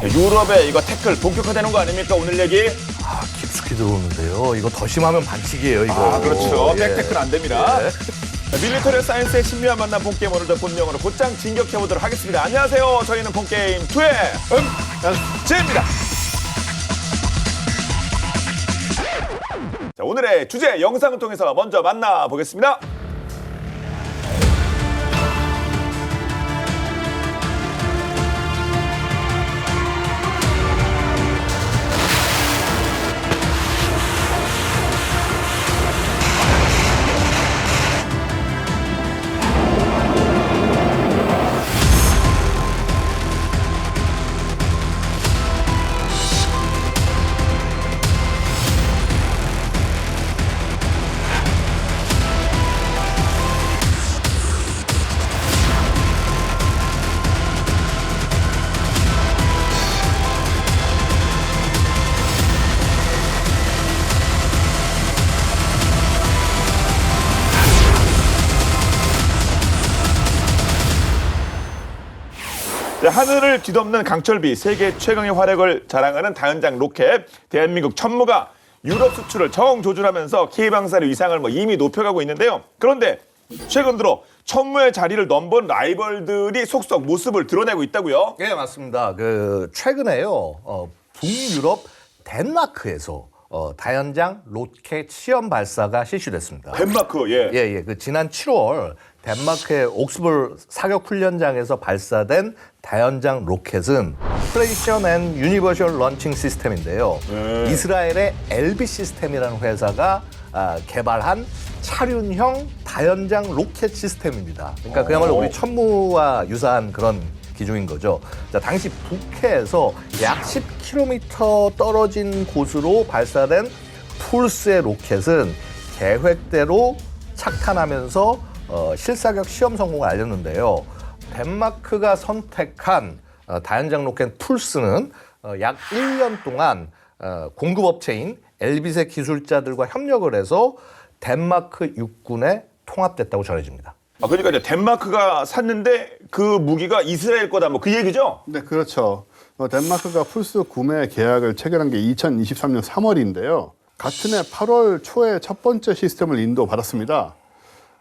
유럽에 이거 태클 본격화되는 거 아닙니까? 오늘 얘기. 깊숙이 들어오는데요. 이거 더 심하면 반칙이에요, 이거. 그렇죠. 예. 백태클 안 됩니다. 예. 밀리터리 사이언스의 신비한 만남 본게임 오늘도 본명으로 곧장 진격해보도록 하겠습니다. 안녕하세요. 저희는 본게임 2의 지입니다. 자, 오늘의 주제 영상을 통해서 먼저 만나보겠습니다. 하늘을 뒤덮는 강철비, 세계 최강의 화력을 자랑하는 다연장 로켓, 대한민국 천무가 유럽 수출을 정조준하면서 K방사의 위상을 이미 높여가고 있는데요. 그런데 최근 들어 천무의 자리를 넘본 라이벌들이 속속 모습을 드러내고 있다고요? 예, 맞습니다. 최근에요, 북유럽 덴마크에서 다연장 로켓 시험 발사가 실시됐습니다. 덴마크, 예. 예. 지난 7월 덴마크의 옥스볼 사격 훈련장에서 발사된 다연장 로켓은 프레시션 앤 유니버셜 런칭 시스템인데요. 이스라엘의 LB 시스템이라는 회사가 개발한 차륜형 다연장 로켓 시스템입니다. 그러니까 그야말로 우리 천무와 유사한 그런 기종인 거죠. 자, 당시 북해에서 약 10km 떨어진 곳으로 발사된 풀스의 로켓은 계획대로 착탄하면서 실사격 시험 성공을 알렸는데요. 덴마크가 선택한 다연장 로켓 풀스는 약 1년 동안 공급업체인 엘빗의 기술자들과 협력을 해서 덴마크 육군에 통합됐다고 전해집니다. 그러니까 이제 덴마크가 샀는데 그 무기가 이스라엘 거다 그 얘기죠? 네, 그렇죠. 덴마크가 풀스 구매 계약을 체결한 게 2023년 3월인데요. 같은 해 8월 초에 첫 번째 시스템을 인도받았습니다.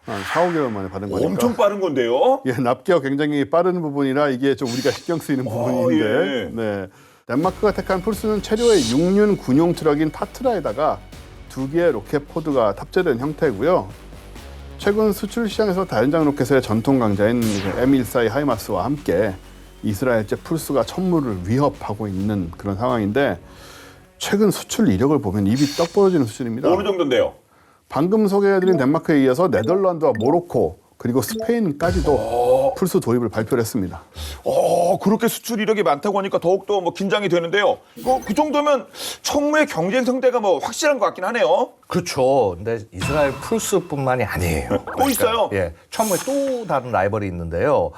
한 4, 5개월 만에 받은 거니까. 엄청 빠른 건데요? 예, 납기가 굉장히 빠른 부분이라 이게 좀 우리가 신경 쓰이는 부분인데. 예. 네. 덴마크가 택한 풀스는 체류의 6륜 군용 트럭인 타트라에다가 2개의 로켓 포드가 탑재된 형태고요. 최근 수출 시장에서 다연장 로켓의 전통 강자인 M14의 하이마스와 함께 이스라엘제 풀스가 천무를 위협하고 있는 그런 상황인데 최근 수출 이력을 보면 입이 떡 벌어지는 수준입니다. 어느 정도인데요? 방금 소개해드린 덴마크에 이어서 네덜란드와 모로코 그리고 스페인까지도 풀스 도입을 발표를 했습니다. 그렇게 수출 이력이 많다고 하니까 더욱더 긴장이 되는데요. 그 정도면 천무의 경쟁 상대가 확실한 것 같긴 하네요. 그렇죠. 근데 이스라엘 풀스뿐만이 아니에요. 또 있어요? 예, 천무에 또 다른 라이벌이 있는데요.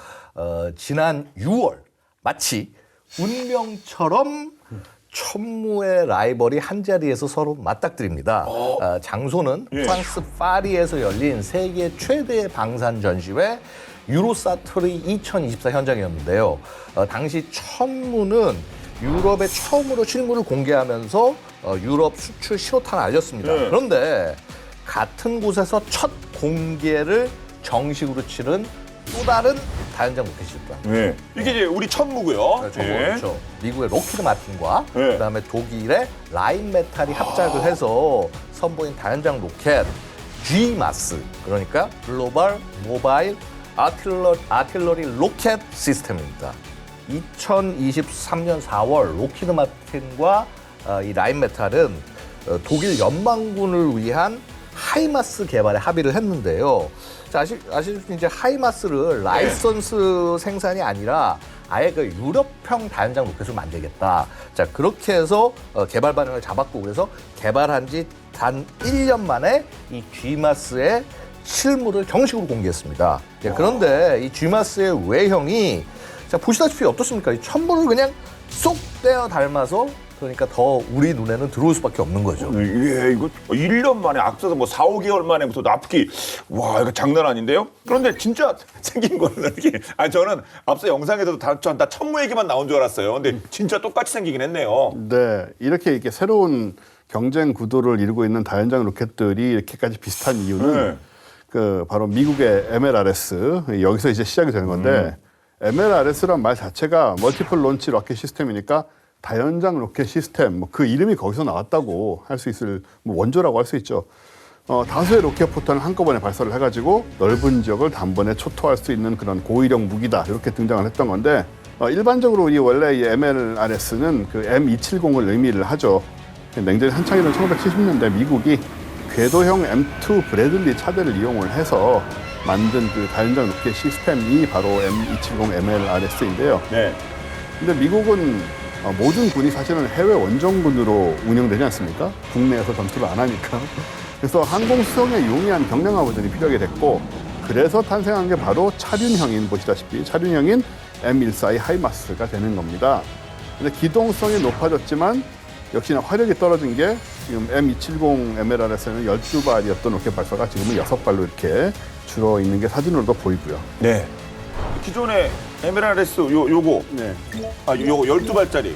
지난 6월 마치 운명처럼 천무의 라이벌이 한자리에서 서로 맞닥뜨립니다. 장소는 프랑스 파리에서 열린 세계 최대의 방산 전시회 유로사토리 2024 현장이었는데요. 당시 천무는 유럽에 처음으로 실물을 공개하면서 유럽 수출 신호탄을 알렸습니다. 그런데 같은 곳에서 첫 공개를 정식으로 치른 또 다른 다연장 로켓이었다. 네. 이게 이제 우리 천무고요. 그렇죠. 미국의 로키드 마틴과 네. 그다음에 독일의 라인메탈이 합작을 해서 선보인 다연장 로켓 GMAS, 그러니까 글로벌 모바일 아틸러리 로켓 시스템입니다. 2023년 4월 로키드 마틴과 이 라인메탈은 독일 연방군을 위한 하이마스 개발에 합의를 했는데요. 자, 아시다시피 이제 하이마스를 라이선스 생산이 아니라 아예 유럽형 다연장 로켓을 만들겠다. 자, 그렇게 해서 개발 방향을 잡았고, 그래서 개발한 지 단 1년 만에 이 GMAS의 실물을 정식으로 공개했습니다. 그런데 이 GMAS의 외형이 자, 보시다시피 어떻습니까? 이 천무를 그냥 쏙 떼어 닮아서 그러니까 더 우리 눈에는 들어올 수밖에 없는 거죠. 예, 이거 1년 만에 앞서서 뭐 4, 5개월 만에부터 납기. 와, 이거 장난 아닌데요? 그런데 진짜 생긴 거는 이렇게. 저는 앞서 영상에서도 다 천무 얘기만 나온 줄 알았어요. 근데 진짜 똑같이 생기긴 했네요. 네, 이렇게 새로운 경쟁 구도를 이루고 있는 다연장 로켓들이 이렇게까지 비슷한 이유는 바로 미국의 MLRS 여기서 이제 시작이 되는 건데 MLRS란 말 자체가 멀티플 론치 로켓 시스템이니까 다연장 로켓 시스템 그 이름이 거기서 나왔다고 할 수 있을 원조라고 할 수 있죠. 다수의 로켓 포탄을 한꺼번에 발사를 해가지고 넓은 지역을 단번에 초토할 수 있는 그런 고위력 무기다 이렇게 등장을 했던 건데 일반적으로 이 원래 이 MLRS는 그 M270을 의미를 하죠. 냉전이 한창이던 1970년대 미국이 궤도형 M2 브래들리 차대를 이용을 해서 만든 그 다연장 로켓 시스템이 바로 M270 MLRS인데요. 네. 근데 미국은 모든 군이 사실은 해외 원정군으로 운영되지 않습니까? 국내에서 전투를 안 하니까. 그래서 항공수송에 용이한 경량화물들이 필요하게 됐고 그래서 탄생한 게 바로 차륜형인 보시다시피 차륜형인 M142 하이마스가 되는 겁니다. 근데 기동성이 높아졌지만 역시나 화력이 떨어진 게 지금 M270 MLRS는 12발이었던 로켓 발사가 지금은 6발로 이렇게 줄어 있는 게 사진으로도 보이고요. 네. 기존의 MLRS 요거 네. 요거 12발짜리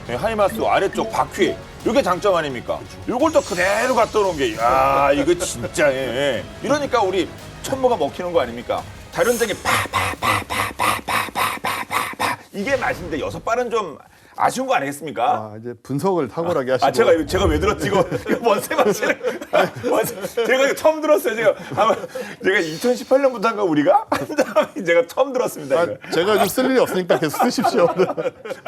하이마스 아래쪽 바퀴 요게 장점 아닙니까? 요걸 또 그대로 갖다 놓은 게 야 이거 진짜 예. 이러니까 우리 천모가 먹히는 거 아닙니까? 다련장이 파파파파파파파파파 이게 맛인데 6발은 좀 아쉬운 거 아니겠습니까? 이제 분석을 탁월하게 하시고. 제가 왜 들었지 이거 뭔 생각이를 제가 이거 처음 들었어요. 제가 2018년부터인가 우리가 제가 처음 들었습니다. 이거. 제가 좀 쓸 일이 없으니까 계속 쓰십시오.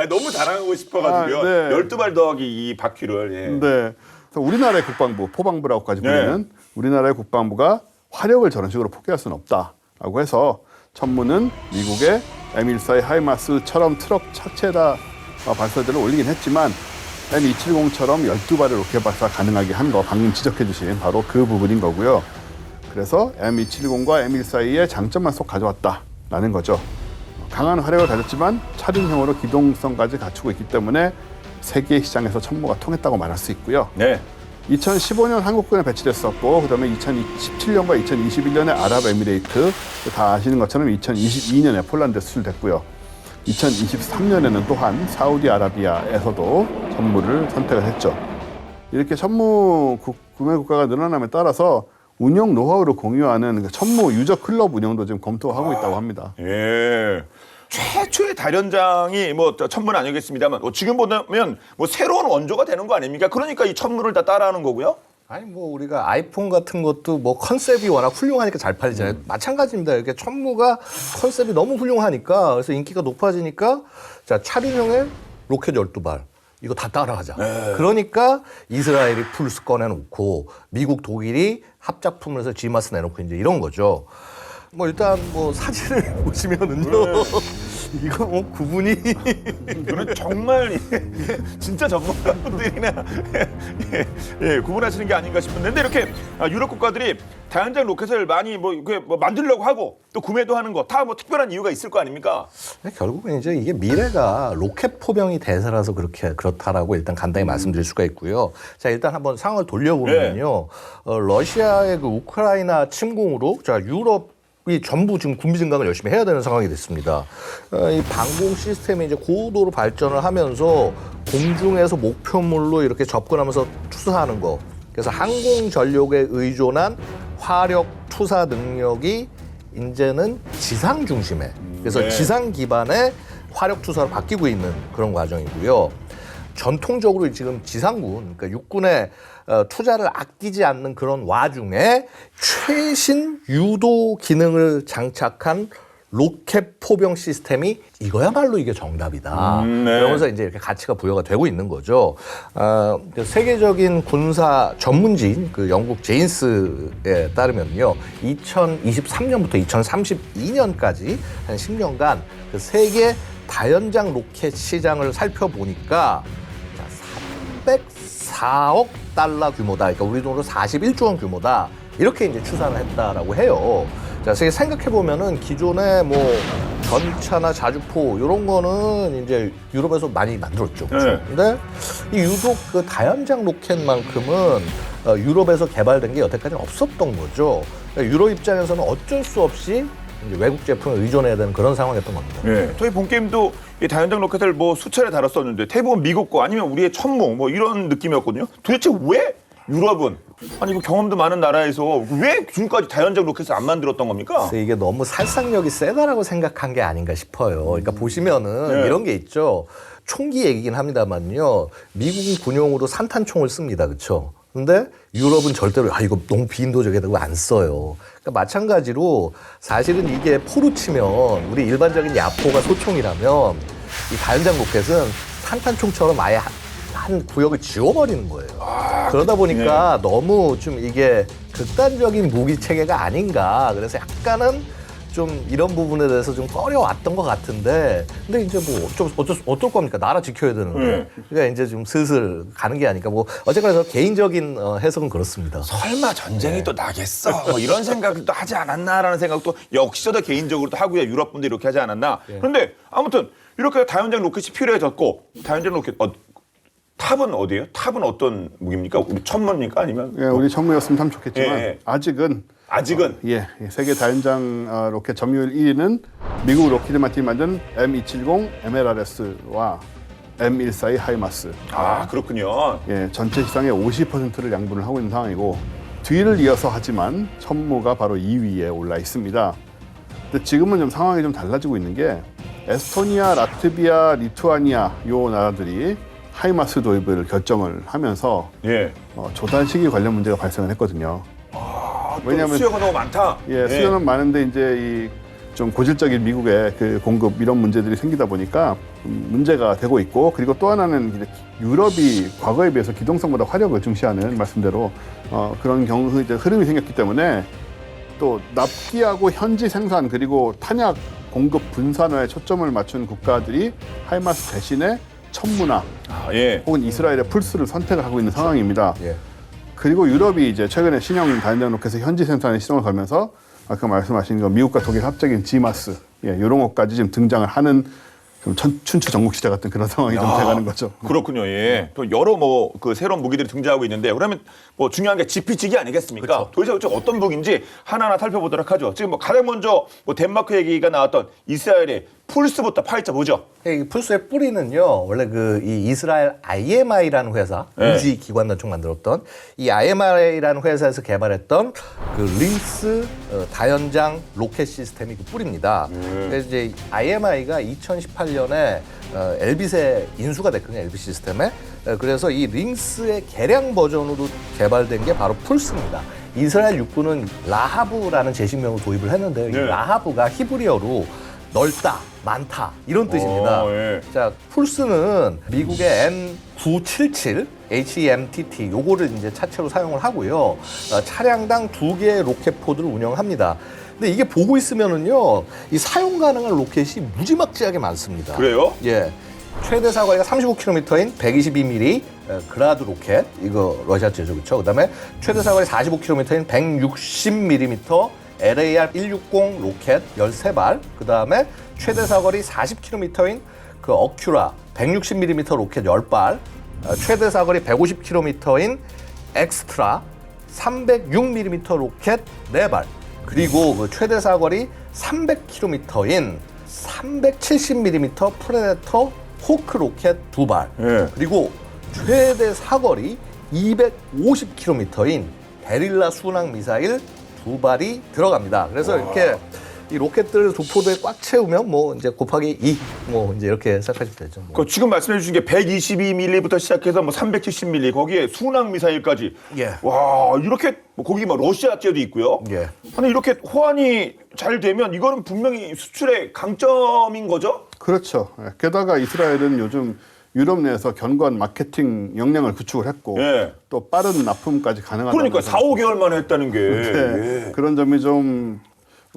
너무 자랑하고 싶어가지고요. 네. 12발 더하기 이 바퀴를. 예. 네. 그래서 우리나라의 국방부, 포방부라고까지 불리는 우리나라의 국방부가 화력을 저런 식으로 포기할 수는 없다라고 해서 천무는 미국의 M142 하이마스처럼 트럭 차체에다 발사대를 올리긴 했지만 M270처럼 12발의 로켓 발사 가능하게 한 거 방금 지적해 주신 바로 그 부분인 거고요. 그래서 M270과 M142의 장점만 쏙 가져왔다라는 거죠. 강한 화력을 가졌지만 차륜형으로 기동성까지 갖추고 있기 때문에 세계 시장에서 천모가 통했다고 말할 수 있고요. 네. 2015년 한국군에 배치됐었고 그다음에 2017년과 2021년에 아랍에미레이트 다 아시는 것처럼 2022년에 폴란드에 수출됐고요. 2023년에는 또한 사우디아라비아에서도 천무를 선택을 했죠. 이렇게 천무 구매 국가가 늘어남에 따라서 운영 노하우를 공유하는 천무 유저 클럽 운영도 지금 검토하고 있다고 합니다. 예. 최초의 다련장이 뭐 천무는 아니겠습니다만 지금 보면 뭐 새로운 원조가 되는 거 아닙니까? 그러니까 이 천무를 다 따라하는 거고요. 아니 뭐 우리가 아이폰 같은 것도 뭐 컨셉이 워낙 훌륭하니까 잘 팔리잖아요. 마찬가지입니다. 이렇게 천무가 컨셉이 너무 훌륭하니까 그래서 인기가 높아지니까 자 차륜형의 로켓 12발 이거 다 따라하자. 그러니까 이스라엘이 풀스 꺼내놓고 미국 독일이 합작품을 해서 지마스 내놓고 이제 이런 거죠. 뭐 일단 뭐 사진을 보시면은요. 이거 뭐 구분이 이거는 정말 진짜 전문가분들이나 구분하시는 게 아닌가 싶은데 근데 이렇게 유럽 국가들이 다연장 로켓을 많이 뭐 만들려고 하고 또 구매도 하는 거 다 뭐 특별한 이유가 있을 거 아닙니까? 결국은 이제 이게 미래가 로켓 포병이 대세라서 그렇다라고 일단 간단히 말씀드릴 수가 있고요. 자 일단 한번 상황을 돌려보면요, 러시아의 그 우크라이나 침공으로 자 유럽 이 전부 지금 군비 증강을 열심히 해야 되는 상황이 됐습니다. 이 방공 시스템이 이제 고도로 발전을 하면서 공중에서 목표물로 이렇게 접근하면서 투사하는 거. 그래서 항공 전력에 의존한 화력 투사 능력이 이제는 지상 중심에. 그래서 지상 기반의 화력 투사로 바뀌고 있는 그런 과정이고요. 전통적으로 지금 지상군, 그러니까 육군의 투자를 아끼지 않는 그런 와중에 최신 유도 기능을 장착한 로켓 포병 시스템이 이거야말로 이게 정답이다. 그러면서 이제 이렇게 가치가 부여가 되고 있는 거죠. 세계적인 군사 전문지인 그 영국 제인스에 따르면요, 2023년부터 2032년까지 한 10년간 그 세계 다연장 로켓 시장을 살펴보니까 304억 달러 규모다. 그러니까 우리 돈으로 41조 원 규모다. 이렇게 이제 추산을 했다라고 해요. 자, 생각해 보면은 기존에 뭐 전차나 자주포 이런 거는 이제 유럽에서 많이 만들었죠. 그렇죠? 네. 근데 이 유독 그 다연장 로켓만큼은 유럽에서 개발된 게 여태까지 없었던 거죠. 그러니까 유럽 입장에서는 어쩔 수 없이 이제 외국 제품에 의존해야 되는 그런 상황이었던 겁니다. 네. 저희 본 게임도 이 다연장 로켓을 뭐 수차례 다뤘었는데 대부분 미국 거 아니면 우리의 천무 뭐 이런 느낌이었거든요. 도대체 왜 유럽은 아니 이거 경험도 많은 나라에서 왜 지금까지 다연장 로켓을 안 만들었던 겁니까? 그래서 이게 너무 살상력이 세다라고 생각한 게 아닌가 싶어요. 그러니까 보시면은 네. 이런 게 있죠. 총기 얘기긴 합니다만요. 미국은 군용으로 산탄총을 씁니다. 그렇죠? 근데 유럽은 절대로 이거 너무 비인도적이다고 안 써요. 그러니까 마찬가지로 사실은 이게 포로 치면 우리 일반적인 야포가 소총이라면 이 다연장 로켓은 산탄총처럼 아예 한 구역을 지워버리는 거예요. 그러다 보니까 너무 좀 이게 극단적인 무기 체계가 아닌가. 그래서 약간은 좀 이런 부분에 대해서 좀 꺼려왔던 것 같은데, 근데 이제 뭐 어떨 겁니까? 나라 지켜야 되는데. 그러니까 이제 좀 슬슬 가는 게 아닐까. 뭐 어쨌거나 저 개인적인 해석은 그렇습니다. 설마 전쟁이 또 나겠어? 뭐 이런 생각도 하지 않았나라는 생각도 역시 저도 개인적으로도 하고요. 유럽 분들이 이렇게 하지 않았나. 그런데 아무튼 이렇게 다연장 로켓이 필요해졌고 다연장 로켓 탑은 어디예요? 탑은 어떤 무기입니까? 우리 천문입니까? 아니면 예, 우리 전무였으면 참 좋겠지만 예. 아직은 세계 다연장 로켓 점유율 1위는 미국 로키드 마틴이 만든 M270 MLRS와 M142 하이마스. 아 그렇군요. 예, 전체 시장의 50%를 양분을 하고 있는 상황이고 뒤를 이어서 하지만 천무가 바로 2위에 올라 있습니다. 근데 지금은 좀 상황이 좀 달라지고 있는 게 에스토니아, 라트비아, 리투아니아 요 나라들이 하이마스 도입을 결정을 하면서 예. 조달 시기 관련 문제가 발생을 했거든요. 왜냐하면 수요가 너무 많다. 예, 수요는 많은데 이제 이 좀 고질적인 미국의 그 공급 이런 문제들이 생기다 보니까 문제가 되고 있고, 그리고 또 하나는 이제 유럽이 과거에 비해서 기동성보다 화력을 중시하는 말씀대로 그런 경우 이제 흐름이 생겼기 때문에 또 납기하고 현지 생산 그리고 탄약 공급 분산화에 초점을 맞춘 국가들이 하이마스 대신에 천무나 예. 혹은 이스라엘의 풀스를 선택을 하고 있는 상황입니다. 예. 그리고 유럽이 이제 최근에 신형 다연장 로켓의 현지 생산에 시동을 걸면서 아까 말씀하신 거 미국과 독일 합작인 지마스 이런 것까지 지금 등장을 하는 좀 춘추 전국시대 같은 그런 상황이 좀 돼가는 거죠. 그렇군요. 예. 또 여러 뭐 그 새로운 무기들이 등장하고 있는데 그러면 뭐 중요한 게 지피지기 아니겠습니까? 도대체 어떤 무기인지 하나하나 살펴보도록 하죠. 지금 뭐 가장 먼저 뭐 덴마크 얘기가 나왔던 이스라엘의 풀스부터 파헤쳐 보죠. 이 풀스의 뿌리는요, 원래 이 이스라엘 IMI라는 회사, 우지 기관 단총 만들었던 이 IMI라는 회사에서 개발했던 그 링스 다연장 로켓 시스템이 그 뿌리입니다. 그래서 이제 IMI가 2018년에 엘빗에 인수가 됐거든요, 엘빗 시스템에. 그래서 이 링스의 개량 버전으로 개발된 게 바로 풀스입니다. 이스라엘 육군은 라하브라는 제식명을 도입을 했는데 이 라하브가 히브리어로 넓다, 많다 이런 뜻입니다. 예. 자, 풀스는 미국의 N977 HEMTT 요거를 이제 차체로 사용을 하고요. 차량당 2개의 로켓 포드를 운영합니다. 근데 이게 보고 있으면은요, 이 사용 가능한 로켓이 무지막지하게 많습니다. 그래요? 예. 최대 사거리가 35km인 122mm 그라드 로켓, 이거 러시아 제조 그렇죠. 그다음에 최대 사거리 45km인 160mm LAR 160 로켓 13발, 그 다음에 최대 사거리 40km인 그 어큐라 160mm 로켓 10발, 최대 사거리 150km인 엑스트라 306mm 로켓 4발, 그리고 그 최대 사거리 300km인 370mm 프레데터 호크 로켓 2발, 그리고 최대 사거리 250km인 베릴라 순항 미사일 2발이 들어갑니다. 그래서 이렇게 이 로켓들 두 포드에 꽉 채우면 뭐 이제 곱하기 2 뭐 이제 이렇게 생각하시면 되죠. 뭐. 지금 말씀해 주신 게 122mm부터 시작해서 뭐 370mm 거기에 순항 미사일까지. 예. 와, 이렇게 뭐 거기 뭐 러시아제도 있고요. 예. 아니 이렇게 호환이 잘 되면 이거는 분명히 수출의 강점인 거죠? 그렇죠. 게다가 이스라엘은 요즘 유럽 내에서 견고한 마케팅 역량을 구축을 했고 또 빠른 납품까지 가능하다. 그러니까 4, 5개월 만에 했다는 게. 네, 그런 점이 좀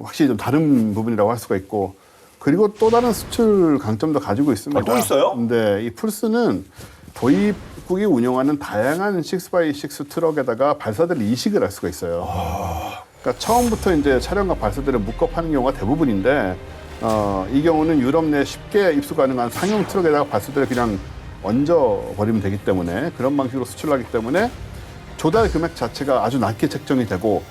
확실히 좀 다른 부분이라고 할 수가 있고, 그리고 또 다른 수출 강점도 가지고 있습니다. 또 있어요? 근데 이 풀스는 도입국이 운영하는 다양한 6x6 트럭에다가 발사대를 이식을 할 수가 있어요. 그러니까 처음부터 이제 차량과 발사대를 묶어 파는 경우가 대부분인데 이 경우는 유럽 내에 쉽게 입수 가능한 상용 트럭에다가 발사대를 그냥 얹어 버리면 되기 때문에 그런 방식으로 수출하기 때문에 조달 금액 자체가 아주 낮게 책정이 되고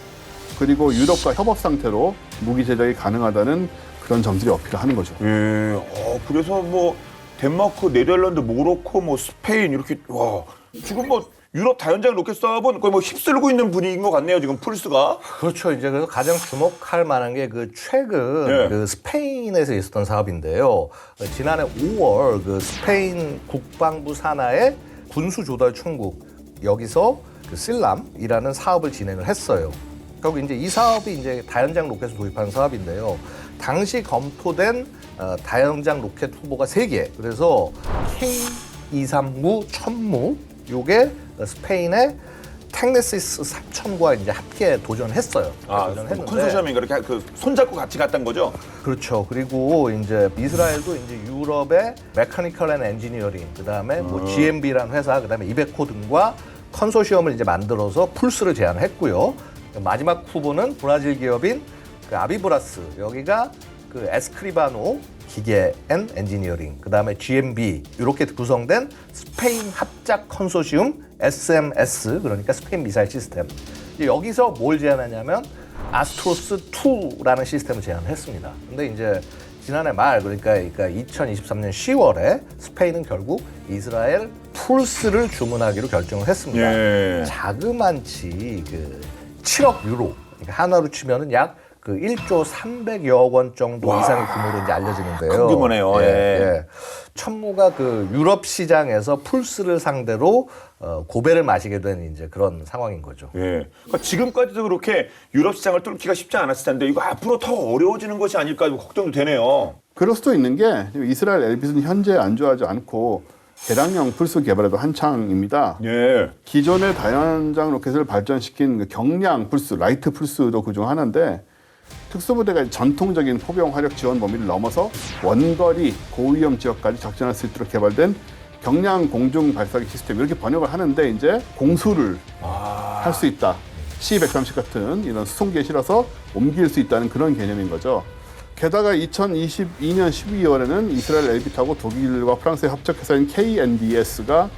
그리고 유럽과 협업 상태로 무기 제작이 가능하다는 그런 점들이 어필하는 거죠. 예. 그래서 뭐 덴마크, 네덜란드, 모로코, 뭐 스페인 이렇게 와 지금 뭐 유럽 다연장 로켓 사업은 거의 뭐 휩쓸고 있는 분위기인 것 같네요. 지금 풀스가. 그렇죠. 이제 그래서 가장 주목할 만한 게 그 최근 예. 그 스페인에서 있었던 사업인데요. 지난해 5월 그 스페인 국방부 산하의 군수 조달 총국 여기서 그 실람이라는 사업을 진행을 했어요. 결국 이제 이 사업이 이제 다연장 로켓을 도입하는 사업인데요. 당시 검토된 다연장 로켓 후보가 3개. 그래서 K239 천무 요게 스페인의 텍네시스 3000과 이제 함께 도전했어요. 도전했는데 컨소시엄인가 이렇게 그 손잡고 같이 갔던 거죠? 그렇죠. 그리고 이제 이스라엘도 이제 유럽의 메카니컬 앤 엔지니어링, 그다음에 뭐 GMB라는 회사, 그다음에 이베코 등과 컨소시엄을 이제 만들어서 풀스를 제안했고요. 마지막 후보는 브라질 기업인 그 아비브라스, 여기가 그 에스크리바노 기계 앤 엔지니어링, 그다음에 GMB 이렇게 구성된 스페인 합작 컨소시움 SMS, 그러니까 스페인 미사일 시스템. 여기서 뭘 제안하냐면 아스트로스 2라는 시스템을 제안했습니다. 근데 이제 지난해 말, 그러니까 2023년 10월에 스페인은 결국 이스라엘 풀스를 주문하기로 결정을 했습니다. 예. 자그만치 그 7억 유로, 그러니까 하나로 치면은 약 그 1조 300여억 원 정도 이상의 규모로 이제 알려지는데요. 큰 규모네요. 예. 천무가 그 유럽 시장에서 풀스를 상대로 고배를 마시게 된 이제 그런 상황인 거죠. 예. 그러니까 지금까지도 그렇게 유럽 시장을 뚫기가 쉽지 않았을 텐데 이거 앞으로 더 어려워지는 것이 아닐까 걱정도 되네요. 그럴 수도 있는 게 이스라엘 엘빗은 현재 안주하지 않고 개량형 풀스 개발에도 한창입니다. 예. 기존의 다연장 로켓을 발전시킨 그 경량 풀스, 라이트 풀스도 그중 하나인데 특수부대가 전통적인 포병 화력 지원 범위를 넘어서 원거리 고위험 지역까지 작전할 수 있도록 개발된 경량 공중 발사기 시스템 이렇게 번역을 하는데 이제 공수를 할 수 있다. C-130 같은 이런 수송기에 실어서 옮길 수 있다는 그런 개념인 거죠. 게다가 2022년 12월에는 이스라엘 엘빗하고 독일과 프랑스의 합작회사인 KNDS가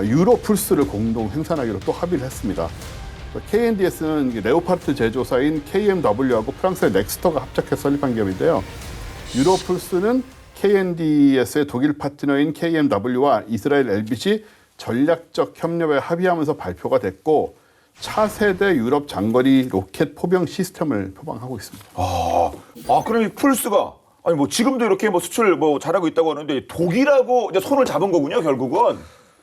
유로 풀스를 공동 생산하기로 또 합의를 했습니다. KNDS는 레오파르트 제조사인 KMW하고 프랑스의 넥스터가 합작해서 설립한 기업인데요. 유로 풀스는 KNDS의 독일 파트너인 KMW와 이스라엘 엘빗이 전략적 협력에 합의하면서 발표가 됐고 차세대 유럽 장거리 로켓 포병 시스템을 표방하고 있습니다. 그럼 이 풀스가 아니 뭐 지금도 이렇게 뭐 수출 뭐 잘하고 있다고 하는데 독일하고 이제 손을 잡은 거군요, 결국은.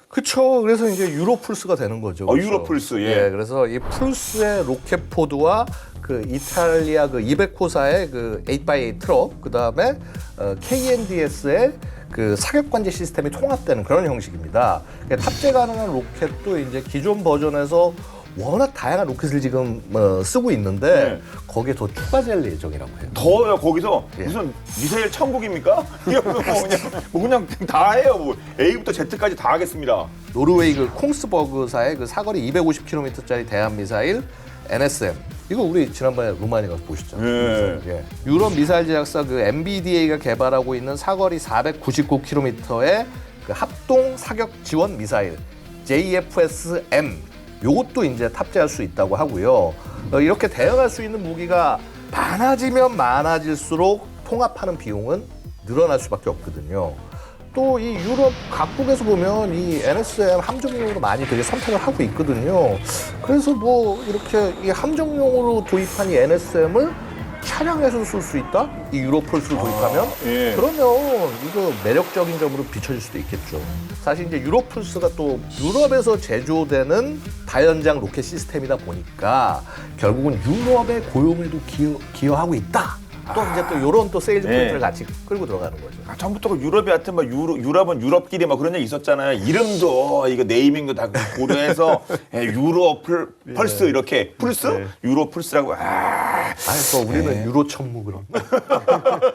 그렇죠. 그래서 이제 유로 풀스가 되는 거죠. 그렇죠? 유로 풀스, 예. 그래서 이 풀스의 로켓 포드와 그 이탈리아 그 이베코사의 그 8x8 트럭, 그 다음에 KNDS의 그 사격 관제 시스템이 통합되는 그런 형식입니다. 탑재 가능한 로켓도 이제 기존 버전에서 워낙 다양한 로켓을 지금 쓰고 있는데 거기에 더 추가될 예정이라고 해요. 더요, 거기서 무슨 미사일 천국입니까? 이거 그냥 다 해요. 뭐 A부터 Z까지 다 하겠습니다. 노르웨이 그 콩스버그사의 그 사거리 250km짜리 대함 미사일 NSM. 이거 우리 지난번에 루마니아 가서 보셨죠? 예. 유럽 미사일 제작사 그 MBDA가 개발하고 있는 사거리 499km의 그 합동 사격 지원 미사일 JFS-M. 요것도 이제 탑재할 수 있다고 하고요. 이렇게 대응할 수 있는 무기가 많아지면 많아질수록 통합하는 비용은 늘어날 수밖에 없거든요. 또 이 유럽 각국에서 보면 이 NSM 함정용으로 많이 되게 선택을 하고 있거든요. 그래서 뭐 이렇게 이 함정용으로 도입한 이 NSM을 차량에서 쓸 수 있다? 이 유로폴스를 도입하면? 예. 그러면 이거 매력적인 점으로 비춰질 수도 있겠죠. 사실 이제 유로폴스가 또 유럽에서 제조되는 다연장 로켓 시스템이다 보니까 결국은 유럽의 고용에도 기여하고 있다. 또 이제 또 이런 또 세일즈 포인트를 같이 끌고 들어가는 거죠. 처음부터 유럽이 하여튼 막 유럽은 유럽끼리 막 그런 얘기 있었잖아요. 이름도 이거 네이밍도 다 고려해서 유로 펄스 이렇게 풀스? 유로 풀스라고. 또 우리는 유로 천무 그런.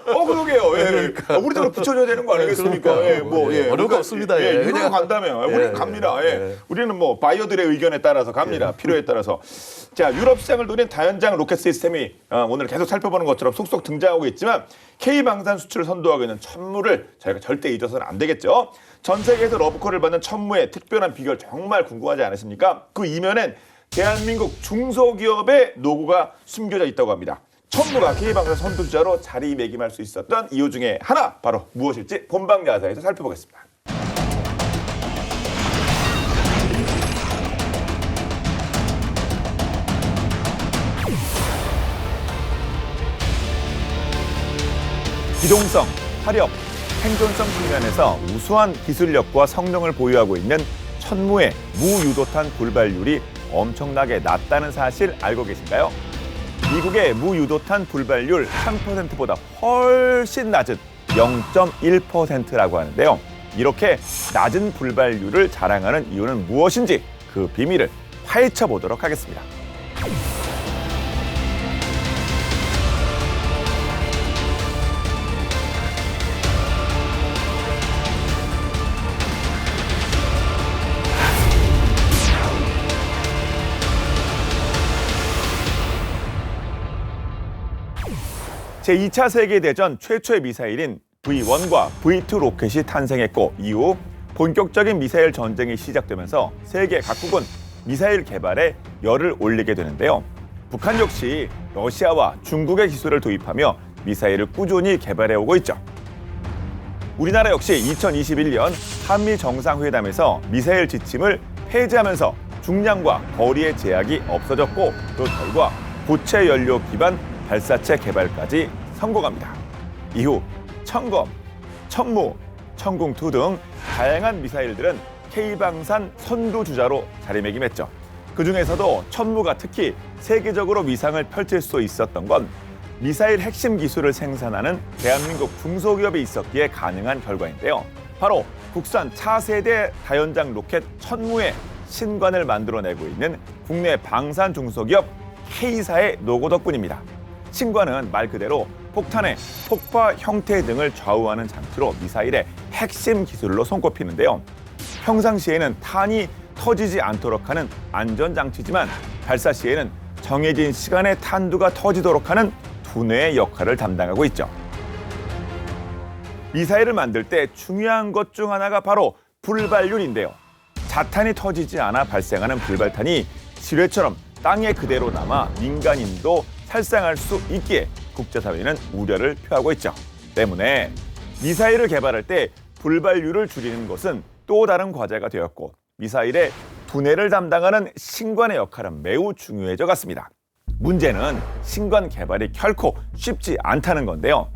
그러게요. 예. 그러니까. 우리도 붙여줘야 되는 거 아니겠습니까? 그러니까요. 예, 뭐, 예, 어려울 거 없습니다. 예. 유럽 그냥- 간다면 예, 우리는 갑니다. 예. 예. 우리는 뭐 바이어들의 의견에 따라서 갑니다. 필요에 따라서. 자, 유럽 시장을 노린 다연장 로켓 시스템이 오늘 계속 살펴보는 것처럼 속속 등장하고 있지만 K방산 수출을 선도하고 있는 천무를 저희가 절대 잊어서는 안 되겠죠. 전 세계에서 러브콜을 받는 천무의 특별한 비결 정말 궁금하지 않으십니까? 그 이면엔 대한민국 중소기업의 노고가 숨겨져 있다고 합니다. 천무가 K방산 선두주자로 자리매김할 수 있었던 이유 중에 하나, 바로 무엇일지 본방 야사에서 살펴보겠습니다. 기동성, 화력, 생존성 측면에서 우수한 기술력과 성능을 보유하고 있는 천무의 무유도탄 불발률이 엄청나게 낮다는 사실 알고 계신가요? 미국의 무유도탄 불발률 3%보다 훨씬 낮은 0.1%라고 하는데요. 이렇게 낮은 불발률을 자랑하는 이유는 무엇인지 그 비밀을 파헤쳐 보도록 하겠습니다. 제2차 세계대전 최초의 미사일인 V1과 V2 로켓이 탄생했고 이후 본격적인 미사일 전쟁이 시작되면서 세계 각국은 미사일 개발에 열을 올리게 되는데요. 북한 역시 러시아와 중국의 기술을 도입하며 미사일을 꾸준히 개발해오고 있죠. 우리나라 역시 2021년 한미 정상회담에서 미사일 지침을 폐지하면서 중량과 거리의 제약이 없어졌고 그 결과 고체 연료 기반 발사체 개발까지 성공합니다. 이후 천검, 천무, 천궁2 등 다양한 미사일들은 K방산 선두주자로 자리매김했죠. 그중에서도 천무가 특히 세계적으로 위상을 펼칠 수 있었던 건 미사일 핵심 기술을 생산하는 대한민국 중소기업이 있었기에 가능한 결과인데요. 바로 국산 차세대 다연장 로켓 천무의 신관을 만들어내고 있는 국내 방산 중소기업 K사의 노고 덕분입니다. 신관은 말 그대로 폭탄의 폭파 형태 등을 좌우하는 장치로 미사일의 핵심 기술로 손꼽히는데요. 평상시에는 탄이 터지지 않도록 하는 안전장치지만 발사 시에는 정해진 시간에 탄두가 터지도록 하는 두뇌의 역할을 담당하고 있죠. 미사일을 만들 때 중요한 것 중 하나가 바로 불발률인데요. 자탄이 터지지 않아 발생하는 불발탄이 지뢰처럼 땅에 그대로 남아 민간인도 살상할 수 있기에 국제사회는 우려를 표하고 있죠. 때문에 미사일을 개발할 때 불발률을 줄이는 것은 또 다른 과제가 되었고 미사일의 두뇌를 담당하는 신관의 역할은 매우 중요해져 갔습니다. 문제는 신관 개발이 결코 쉽지 않다는 건데요.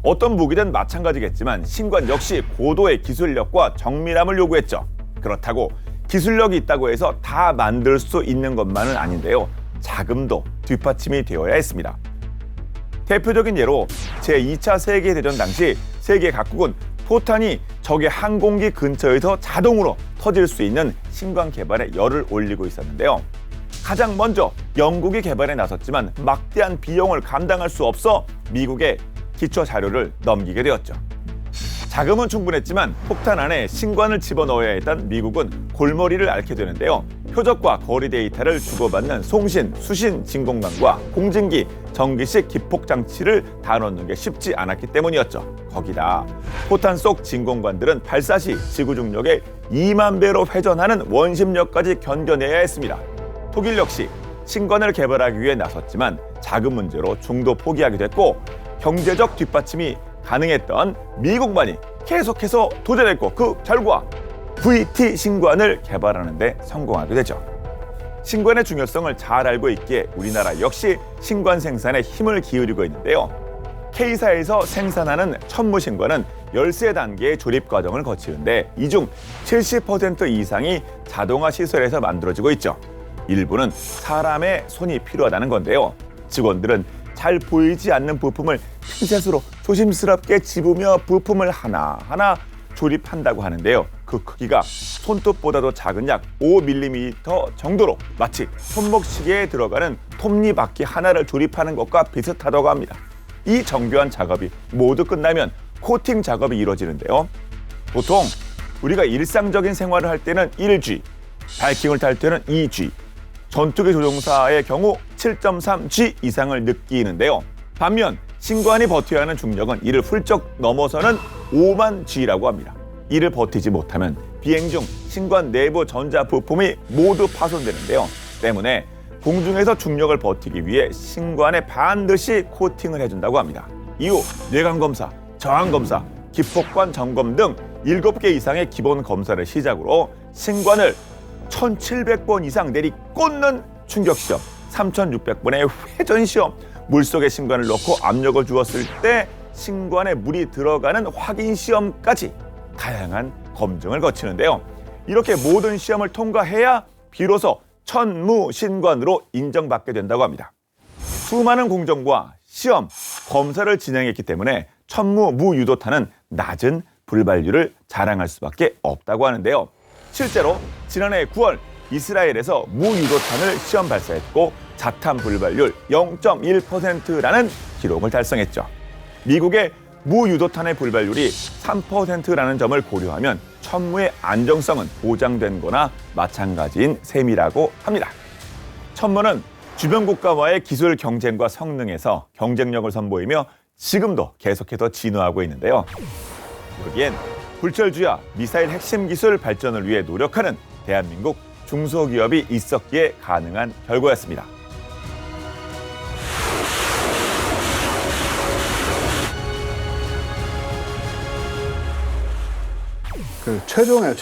어떤 무기든 마찬가지겠지만 신관 역시 고도의 기술력과 정밀함을 요구했죠. 그렇다고 기술력이 있다고 해서 다 만들 수 있는 것만은 아닌데요. 자금도 뒷받침이 되어야 했습니다. 대표적인 예로 제2차 세계대전 당시 세계 각국은 포탄이 적의 항공기 근처에서 자동으로 터질 수 있는 신관 개발에 열을 올리고 있었는데요. 가장 먼저 영국이 개발에 나섰지만 막대한 비용을 감당할 수 없어 미국에 기초 자료를 넘기게 되었죠. 자금은 충분했지만 폭탄 안에 신관을 집어넣어야 했던 미국은 골머리를 앓게 되는데요. 표적과 거리 데이터를 주고받는 송신, 수신 진공관과 공진기, 전기식 기폭 장치를 다 넣는 게 쉽지 않았기 때문이었죠. 거기다 포탄 속 진공관들은 발사 시 지구 중력의 2만 배로 회전하는 원심력까지 견뎌내야 했습니다. 독일 역시 신관을 개발하기 위해 나섰지만 자금 문제로 중도 포기하게 됐고 경제적 뒷받침이 가능했던 미국만이 계속해서 도전했고 그 결과 VT 신관을 개발하는 데 성공하게 되죠. 신관의 중요성을 잘 알고 있기에 우리나라 역시 신관 생산에 힘을 기울이고 있는데요. K사에서 생산하는 천무 신관은 13단계의 조립 과정을 거치는데 이 중 70% 이상이 자동화 시설에서 만들어지고 있죠. 일부는 사람의 손이 필요하다는 건데요. 직원들은 잘 보이지 않는 부품을 핀셋으로 조심스럽게 집으며 부품을 하나하나 조립한다고 하는데요. 그 크기가 손톱보다도 작은 약 5mm 정도로 마치 손목시계에 들어가는 톱니바퀴 하나를 조립하는 것과 비슷하다고 합니다. 이 정교한 작업이 모두 끝나면 코팅 작업이 이루어지는데요. 보통 우리가 일상적인 생활을 할 때는 1G, 바이킹을 탈 때는 2G, 전투기 조종사의 경우 7.3G 이상을 느끼는데요. 반면 신관이 버텨야 하는 중력은 이를 훌쩍 넘어서는 5만 G라고 합니다. 이를 버티지 못하면 비행 중 신관 내부 전자 부품이 모두 파손되는데요. 때문에 공중에서 중력을 버티기 위해 신관에 반드시 코팅을 해준다고 합니다. 이후 뇌관 검사, 저항 검사, 기폭관 점검 등 7개 이상의 기본 검사를 시작으로 신관을 1,700번 이상 내리꽂는 충격 시험, 3,600번의 회전 시험, 물속에 신관을 넣고 압력을 주었을 때 신관에 물이 들어가는 확인 시험까지 다양한 검증을 거치는데요. 이렇게 모든 시험을 통과해야 비로소 천무신관으로 인정받게 된다고 합니다. 수많은 공정과 시험, 검사를 진행했기 때문에 천무무유도탄은 낮은 불발률을 자랑할 수밖에 없다고 하는데요. 실제로 지난해 9월 이스라엘에서 무유도탄을 시험 발사했고 자탄 불발률 0.1%라는 기록을 달성했죠. 미국의 무유도탄의 불발률이 3%라는 점을 고려하면 천무의 안정성은 보장된 거나 마찬가지인 셈이라고 합니다. 천무는 주변 국가와의 기술 경쟁과 성능에서 경쟁력을 선보이며 지금도 계속해서 진화하고 있는데요. 여기엔 불철주야 미사일 핵심 기술 발전을 위해 노력하는 대한민국 중소기업이 있었기에 가능한 결과였습니다. 그 최종을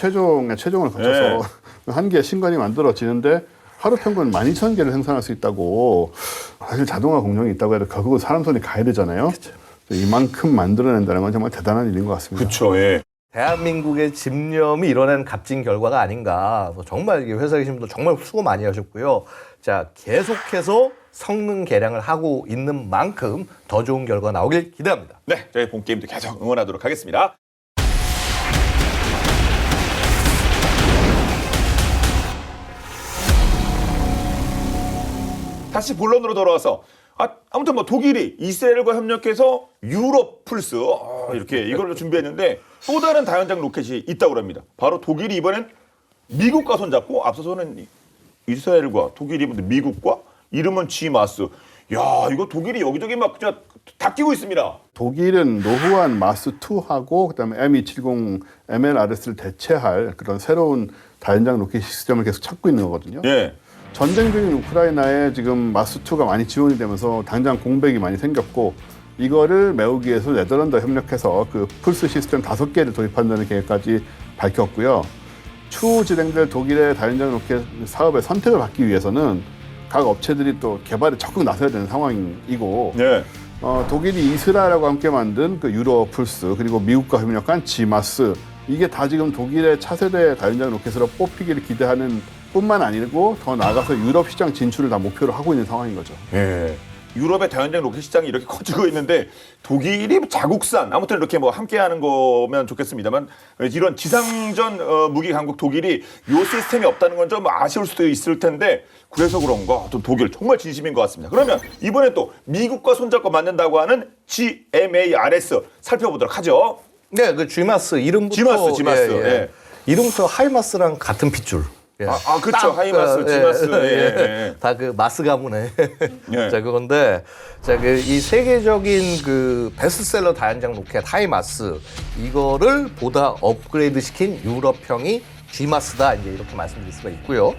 거쳐서 한 개의 신관이 만들어지는데 하루 평균 12,000개를 생산할 수 있다고. 사실 자동화 공정이 있다고 해도 결국은 사람 손이 가야 되잖아요. 그쵸. 이만큼 만들어낸다는 건 정말 대단한 일인 것 같습니다. 그렇죠. 예. 대한민국의 집념이 이뤄낸 값진 결과가 아닌가. 정말 회사 계신 분들 정말 수고 많이 하셨고요. 자, 계속해서 성능 개량을 하고 있는 만큼 더 좋은 결과 나오길 기대합니다. 네, 저희 본게임도 계속 응원하도록 하겠습니다. 다시 본론으로 돌아와서 아무튼 뭐 독일이 이스라엘과 협력해서 유럽 풀스 이렇게 이걸로 준비했는데 또 다른 다연장 로켓이 있다고 합니다. 바로 독일이 이번엔 미국과 손잡고 앞서서는 이스라엘과 독일이 미국과 이름은 지마스. 야, 이거 독일이 여기저기 막 진짜 다 끼고 있습니다. 독일은 노후한 마스2하고 그다음에 M270 MLRS를 대체할 그런 새로운 다연장 로켓 시스템을 계속 찾고 있는 거거든요. 예. 전쟁 중인 우크라이나에 지금 마스2가 많이 지원이 되면서 당장 공백이 많이 생겼고 이거를 메우기 위해서 네덜란드와 협력해서 그 풀스 시스템 5개를 도입한다는 계획까지 밝혔고요. 추후 진행될 독일의 다연장 로켓 사업의 선택을 받기 위해서는 각 업체들이 또 개발에 적극 나서야 되는 상황이고 네. 독일이 이스라엘하고 함께 만든 그 유로 풀스 그리고 미국과 협력한 지마스 이게 다 지금 독일의 차세대 다연장 로켓으로 뽑히기를 기대하는 뿐만 아니고 더 나아가서 유럽 시장 진출을 다 목표로 하고 있는 상황인 거죠. 예. 유럽의 다연장 로켓 시장이 이렇게 커지고 있는데 독일이 자국산 아무튼 이렇게 뭐 함께하는 거면 좋겠습니다만 이런 지상전 무기 강국 독일이 요 시스템이 없다는 건 좀 아쉬울 수도 있을 텐데 그래서 그런가 또 독일 정말 진심인 것 같습니다. 그러면 이번에 또 미국과 손잡고 만든다고 하는 GMARS 살펴보도록 하죠. 네, 그 G마스 이름부터 지마스. 예. 이름부터 하이마스랑 같은 핏줄. 예. 그렇죠. 하이마스, 지마스. 예. 다 그 마스 가문의 예. 자 그건데 자 그 이 세계적인 그 베스트셀러 다연장 로켓 하이마스 이거를 보다 업그레이드 시킨 유럽형이 G마스다 이제 이렇게 말씀드릴 수가 있고요.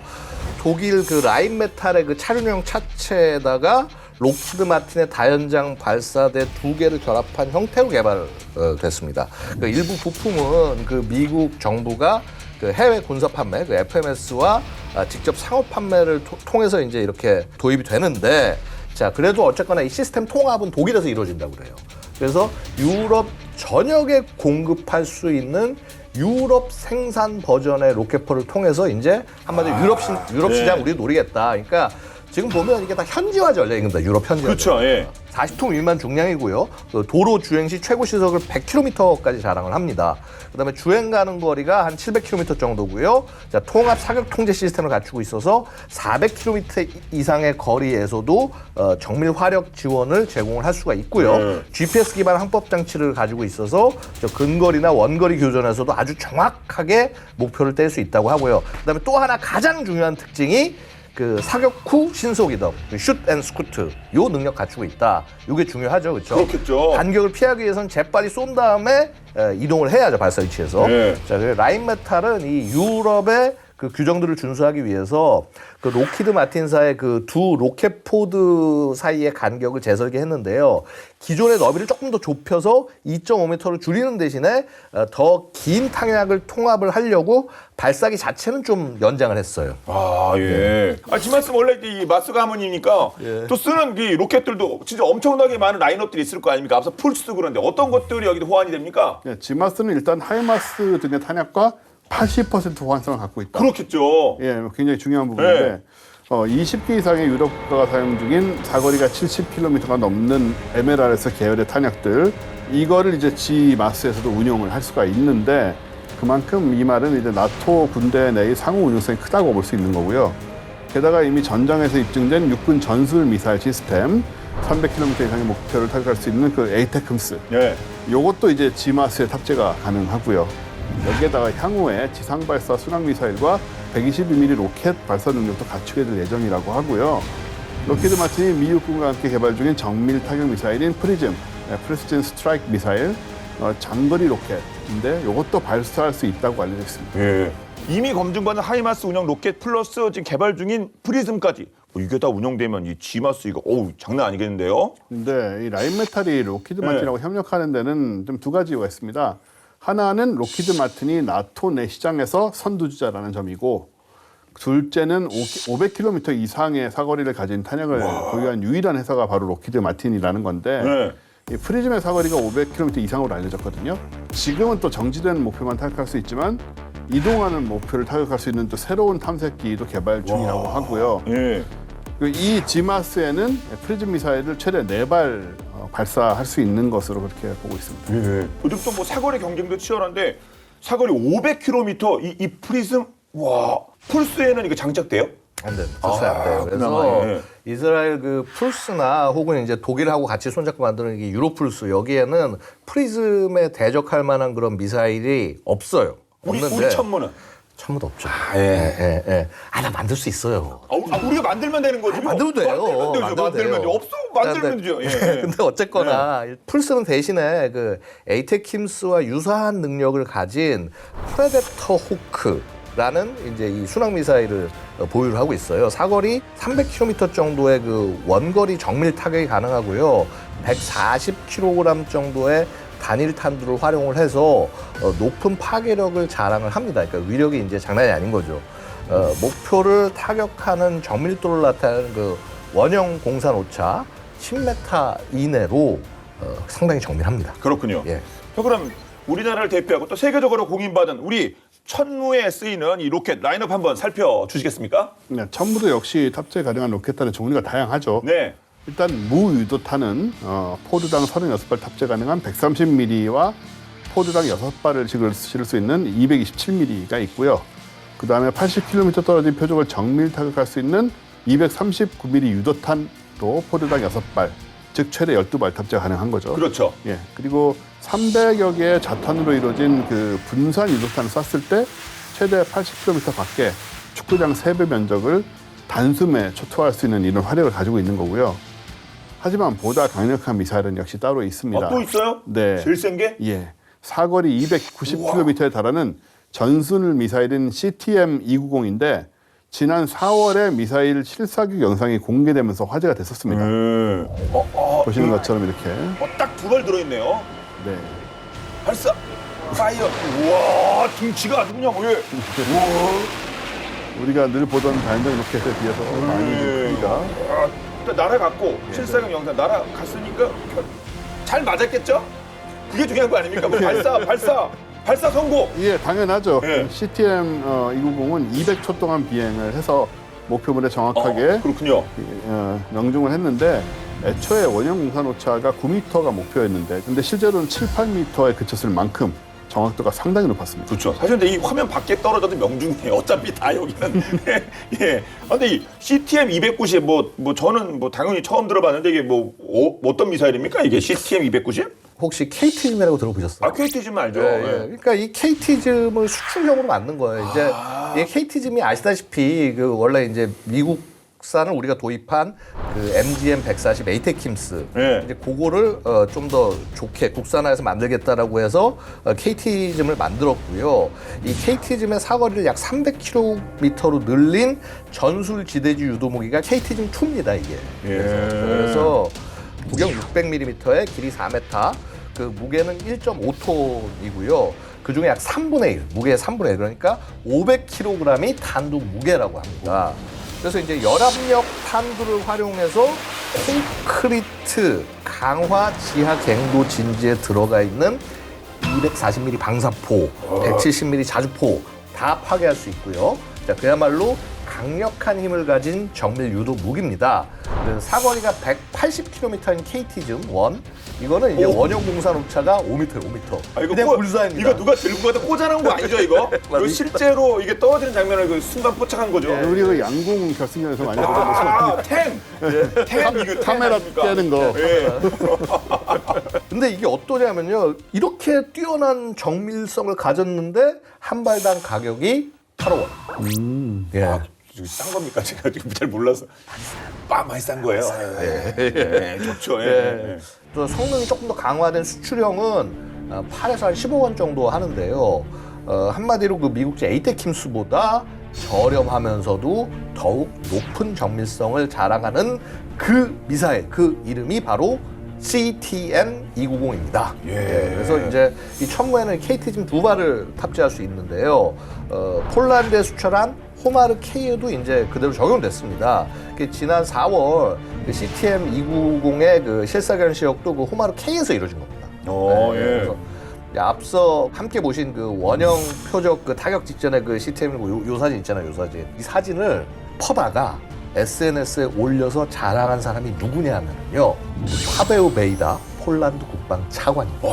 독일 그 라인메탈의 그 차륜형 차체에다가 록히드 마틴의 다연장 발사대 2개를 결합한 형태로 개발됐습니다. 그 일부 부품은 그 미국 정부가 그 해외 군사 판매, 그 FMS와 직접 상업 판매를 통해서 이제 이렇게 도입이 되는데, 자 그래도 어쨌거나 이 시스템 통합은 독일에서 이루어진다고 그래요. 그래서 유럽 전역에 공급할 수 있는 유럽 생산 버전의 로켓포를 통해서 이제 한마디로 유럽 시장 우리 노리겠다. 그러니까 지금 보면 이게 다 현지화 전략입니다. 유럽 현지화. 그렇죠. 예. 40톤 미만 중량이고요. 그 도로 주행 시 최고 시속을 100km까지 자랑을 합니다. 그다음에 주행 가는 거리가 한 700km 정도고요. 자, 통합 사격 통제 시스템을 갖추고 있어서 400km 이상의 거리에서도 정밀 화력 지원을 제공을 할 수가 있고요. GPS 기반 항법 장치를 가지고 있어서 근거리나 원거리 교전에서도 아주 정확하게 목표를 뗄 수 있다고 하고요. 그다음에 또 하나 가장 중요한 특징이 그 사격 후 신속 이동, 슛 앤 스쿠트 요 능력 갖추고 있다. 이게 중요하죠, 그렇죠? 그렇겠죠. 반격을 피하기 위해서는 재빨리 쏜 다음에 이동을 해야죠, 발사 위치에서. 네. 자, 그래서 라인메탈은 이 유럽의 그 규정들을 준수하기 위해서 그 로키드 마틴사의 그 두 로켓 포드 사이의 간격을 재설계했는데요. 기존의 너비를 조금 더 좁혀서 2.5m를 줄이는 대신에 더 긴 탄약을 통합을 하려고 발사기 자체는 좀 연장을 했어요. 아, 예. 아, 지마스 원래 이 마스 가문이니까 또 쓰는 이 로켓들도 진짜 엄청나게 많은 라인업들이 있을 거 아닙니까? 앞서 풀스 그런데 어떤 것들이 여기도 호환이 됩니까? 예, 지마스는 일단 하이마스 등의 탄약과 80% 호환성을 갖고 있다. 그렇겠죠. 예, 굉장히 중요한 부분인데 20개 이상의 유럽 국가가 사용 중인 사거리가 70km가 넘는 MLRS 계열의 탄약들 이거를 이제 지마스에서도 운용을 할 수가 있는데 그만큼 이 말은 이제 나토 군대 내의 상호 운용성이 크다고 볼 수 있는 거고요. 게다가 이미 전장에서 입증된 육군 전술 미사일 시스템 300km 이상의 목표를 타격할 수 있는 그 에이테크스 네. 요것도 이제 지마스에 탑재가 가능하고요. 여기에다가 향후에 지상 발사 순항 미사일과 122mm 로켓 발사 능력도 갖추게 될 예정이라고 하고요. 로키드 마틴이 미 육군과 함께 개발 중인 정밀 타격 미사일인 프리즘, 프리시즌 스트라이크 미사일, 장거리 로켓인데 이것도 발사할 수 있다고 알려져 있습니다. 예. 이미 검증받은 하이마스 운영 로켓 플러스 지금 개발 중인 프리즘까지 이게 다 운영되면 이 지마스 이거 어우 장난 아니겠는데요? 근데 이 라인메탈이 로키드 마틴하고 협력하는 데는 좀 두 가지 이유가 있습니다. 하나는 로키드 마틴이 나토 내 시장에서 선두주자라는 점이고 둘째는 500km 이상의 사거리를 가진 탄약을 보유한 유일한 회사가 바로 로키드 마틴이라는 건데 네. 이 프리즘의 사거리가 500km 이상으로 알려졌거든요. 지금은 또 정지된 목표만 타격할 수 있지만 이동하는 목표를 타격할 수 있는 또 새로운 탐색기도 개발 중이라고 하고요. 예. 이 지마스에는 프리즘 미사일을 최대 4발 발사할 수 있는 것으로 그렇게 보고 있습니다. 예. 요즘 뭐 사거리 경쟁도 치열한데 사거리 500km 이 프리즘 와 풀스에는 이거 장착돼요? 안 돼요. 풀스 안 돼요. 그래서 예. 이스라엘 그 풀스나 혹은 이제 독일하고 같이 손잡고 만드는 이 유로 풀스 여기에는 프리즘에 대적할 만한 그런 미사일이 없어요. 우리 없는데 천문은 천무도 없죠. 예. 나 만들 수 있어요. 우리가 만들면 되는 거죠? 만들면 돼요. 만들면 돼요. 없어 만들면 되죠. 예. 근데 어쨌거나 풀스는 대신에 그 에이테킴스와 유사한 능력을 가진 프레데터 호크라는 이제 이 순항 미사일을 보유를 하고 있어요. 사거리 300km 정도의 그 원거리 정밀 타격이 가능하고요. 140kg 정도의 단일 탄두를 활용을 해서 높은 파괴력을 자랑을 합니다. 그러니까 위력이 이제 장난이 아닌 거죠. 목표를 타격하는 정밀도를 나타내는 그 원형 공산 오차 10m 이내로 상당히 정밀합니다. 그렇군요. 예. 자, 그럼 우리나라를 대표하고 또 세계적으로 공인받은 우리 천무에 쓰이는 이 로켓 라인업 한번 살펴주시겠습니까? 네, 천무도 역시 탑재 가능한 로켓단의 종류가 다양하죠. 네. 일단 무유도탄은 포드당 36발 탑재 가능한 130mm와 포드당 6발을 실을 수 있는 227mm가 있고요. 그 다음에 80km 떨어진 표적을 정밀 타격할 수 있는 239mm 유도탄도 포드당 6발, 즉 최대 12발 탑재 가능한 거죠. 그렇죠. 예. 그리고 300여 개의 자탄으로 이루어진 그 분산 유도탄을 쐈을 때 최대 80km 밖에 축구장 3배 면적을 단숨에 초토화할 수 있는 이런 화력을 가지고 있는 거고요. 하지만 보다 강력한 미사일은 역시 따로 있습니다. 또 있어요? 네. 제일 센 게? 예. 사거리 290km에 달하는 전술 미사일인 CTM-290인데 지난 4월에 미사일 실사격 영상이 공개되면서 화제가 됐었습니다. 보시는 것처럼 이렇게. 딱 두 발 들어있네요. 네. 발사! 파이어! 우와, 등치가 아주 그냥 왜? 우리가 늘 보던 다연장 로켓에 비해서 많이 좀 크기가. 그러니까 날아갔고 실사격 영상 날아갔으니까 잘 맞았겠죠? 그게 중요한 거 아닙니까? 뭐 발사 성공! 예, 당연하죠. 예. CTM-290은 200초 동안 비행을 해서 목표물에 정확하게 그렇군요. 명중을 했는데 애초에 원형 공산 오차가 9m가 목표였는데 근데 실제로는 7, 8m에 그쳤을 만큼 정확도가 상당히 높았습니다. 그렇죠. 사실 근데 이 화면 밖에 떨어져도 명중이에요. 어차피 다 여기는. 예. 근데 이 CTM 290 뭐 저는 뭐 당연히 처음 들어봤는데 이게 뭐 어떤 미사일입니까? 이게 CTM 290? 혹시 KT즘이라고 들어보셨어요? 아, KT즘 알죠. 예, 예. 예. 그러니까 이 KT즘을 수출형으로 만든 거예요. 이제 이 KT즘이 아시다시피 그 원래 이제 미국산을 우리가 도입한 그 MGM 140 에이테킴스 예. 이제 그거를 좀 더 좋게 국산화해서 만들겠다라고 해서 KT즘을 만들었고요. 이 KT즘의 사거리를 약 300km로 늘린 전술 지대지 유도무기가 KT즘 2입니다, 이게. 그래서 구경 600mm에 길이 4m, 그 무게는 1.5톤이고요. 그 중에 약 3분의 1, 무게의 3분의 1, 그러니까 500kg이 단독 무게라고 합니다. 그래서 이제 열압력 탄두를 활용해서 콘크리트 강화 지하 갱도 진지에 들어가 있는 240mm 방사포, 170mm 자주포 다 파괴할 수 있고요. 자, 그야말로 강력한 힘을 가진 정밀 유도 무기입니다. 그래서 사거리가 180km인 KT즘 1, 이거는 이제 원형 공산 오차가 5m예요, 5m. 아, 이거 그냥 불사입니다. 이거 누가 들고 가다 꽂아놓은 거 아니죠, 이거? 이거 실제로 이게 떨어지는 장면을 그 순간 포착한 거죠. 우리가 그 양궁 결승전에서 많이 보던 아, 템 이거 카메라 아닙니까? 떼는 거. 예. 근데 이게 어떠냐면요. 이렇게 뛰어난 정밀성을 가졌는데 한 발당 가격이 8억 원. 예. 이거 싼 겁니까? 제가 지금 잘 몰라서. 많이 싼 거예요. 예. 좋죠. 예. 또 성능이 조금 더 강화된 수출형은 8에서 한 15억 원 정도 하는데요. 한마디로 그 미국제 에이테킴스보다 저렴하면서도 더욱 높은 정밀성을 자랑하는 그 미사일, 그 이름이 바로 CTM-290입니다. 그래서 이제 이 천무에는 KT즘 2발을 탑재할 수 있는데요. 폴란드에 수출한 호마르 K에도 이제 그대로 적용됐습니다. 지난 4월 CTM-290의 그 실사견 시역도 그 호마르 K에서 이루어진 겁니다. 예. 그래서 앞서 함께 보신 그 원형 표적 그 타격 직전에 그 CTM 요 사진 있잖아요, 요 사진. 이 사진을 퍼다가 SNS에 올려서 자랑한 사람이 누구냐면요. 파베우 베이다 폴란드 국방 차관입니다.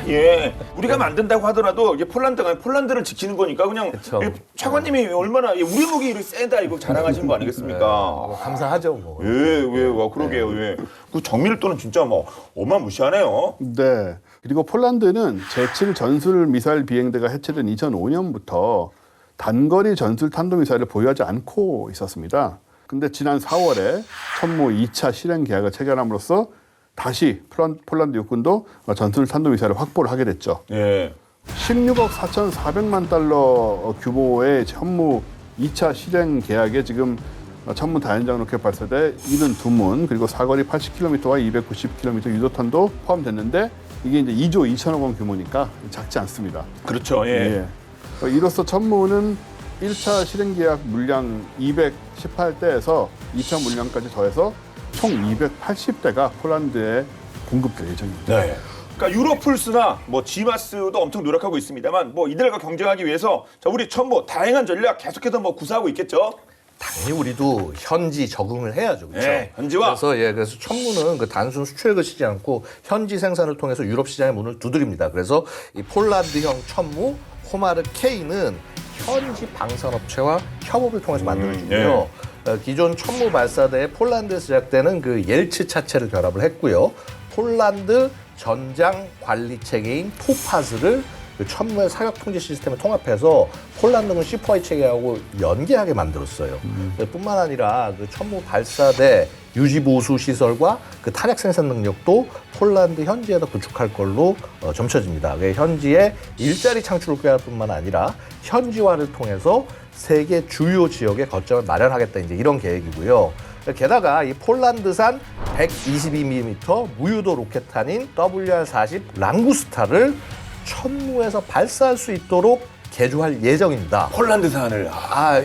예. 우리가 만든다고 하더라도 이게 폴란드를 지키는 거니까 그냥 그쵸. 이 차관님이 얼마나 우리 무기 이렇게 세다 이거 자랑하신 거 아니겠습니까? 감사하죠, 뭐. 그러게요. 예. 그 정밀도는 진짜 뭐 어마무시하네요. 네. 그리고 폴란드는 제7 전술 미사일 비행대가 해체된 2005년부터 단거리 전술 탄도미사일을 보유하지 않고 있었습니다. 근데 지난 4월에 천무 2차 실행 계약을 체결함으로써 다시 폴란드 육군도 전술 탄도미사일을 확보를 하게 됐죠. 예. 16억 4,400만 달러 규모의 천무 2차 실행 계약에 지금 천문 다연장 로켓 발사대 72문 그리고 사거리 80km와 290km 유도탄도 포함됐는데 이게 이제 2조 2천억 원 규모니까 작지 않습니다. 그렇죠. 예. 이로써 천무는 1차 실행 계약 물량 218대에서 2차 물량까지 더해서 총 280대가 폴란드에 공급될 예정입니다. 네. 그러니까 유로플스나 뭐 지마스도 엄청 노력하고 있습니다만 뭐 이들과 경쟁하기 위해서 자 우리 천무 다양한 전략 계속해서 뭐 구사하고 있겠죠. 당연히 우리도 현지 적응을 해야죠, 그렇죠? 네, 현지화. 그래서 천무는 그 단순 수출을 그치지 않고 현지 생산을 통해서 유럽 시장의 문을 두드립니다. 그래서 이 폴란드형 천무 호마르 K는 현지 방산업체와 협업을 통해서 만들어지고요. 기존 천무 발사대에 폴란드에서 제작되는 그 옐츠 차체를 결합을 했고요. 폴란드 전장 관리 체계인 토파즈를 그 천무의 사격 통제 시스템을 통합해서 폴란드군 C4I 체계하고 연계하게 만들었어요. 뿐만 아니라 그 천무 발사대 유지 보수 시설과 그 탄약 생산 능력도 폴란드 현지에다 구축할 걸로 점쳐집니다. 현지에 일자리 창출을 꾀할 뿐만 아니라 현지화를 통해서 세계 주요 지역에 거점을 마련하겠다 이제 이런 계획이고요. 게다가 이 폴란드산 122mm 무유도 로켓탄인 WR-40 랑구스타를 천무에서 발사할 수 있도록 개조할 예정입니다. 폴란드산을.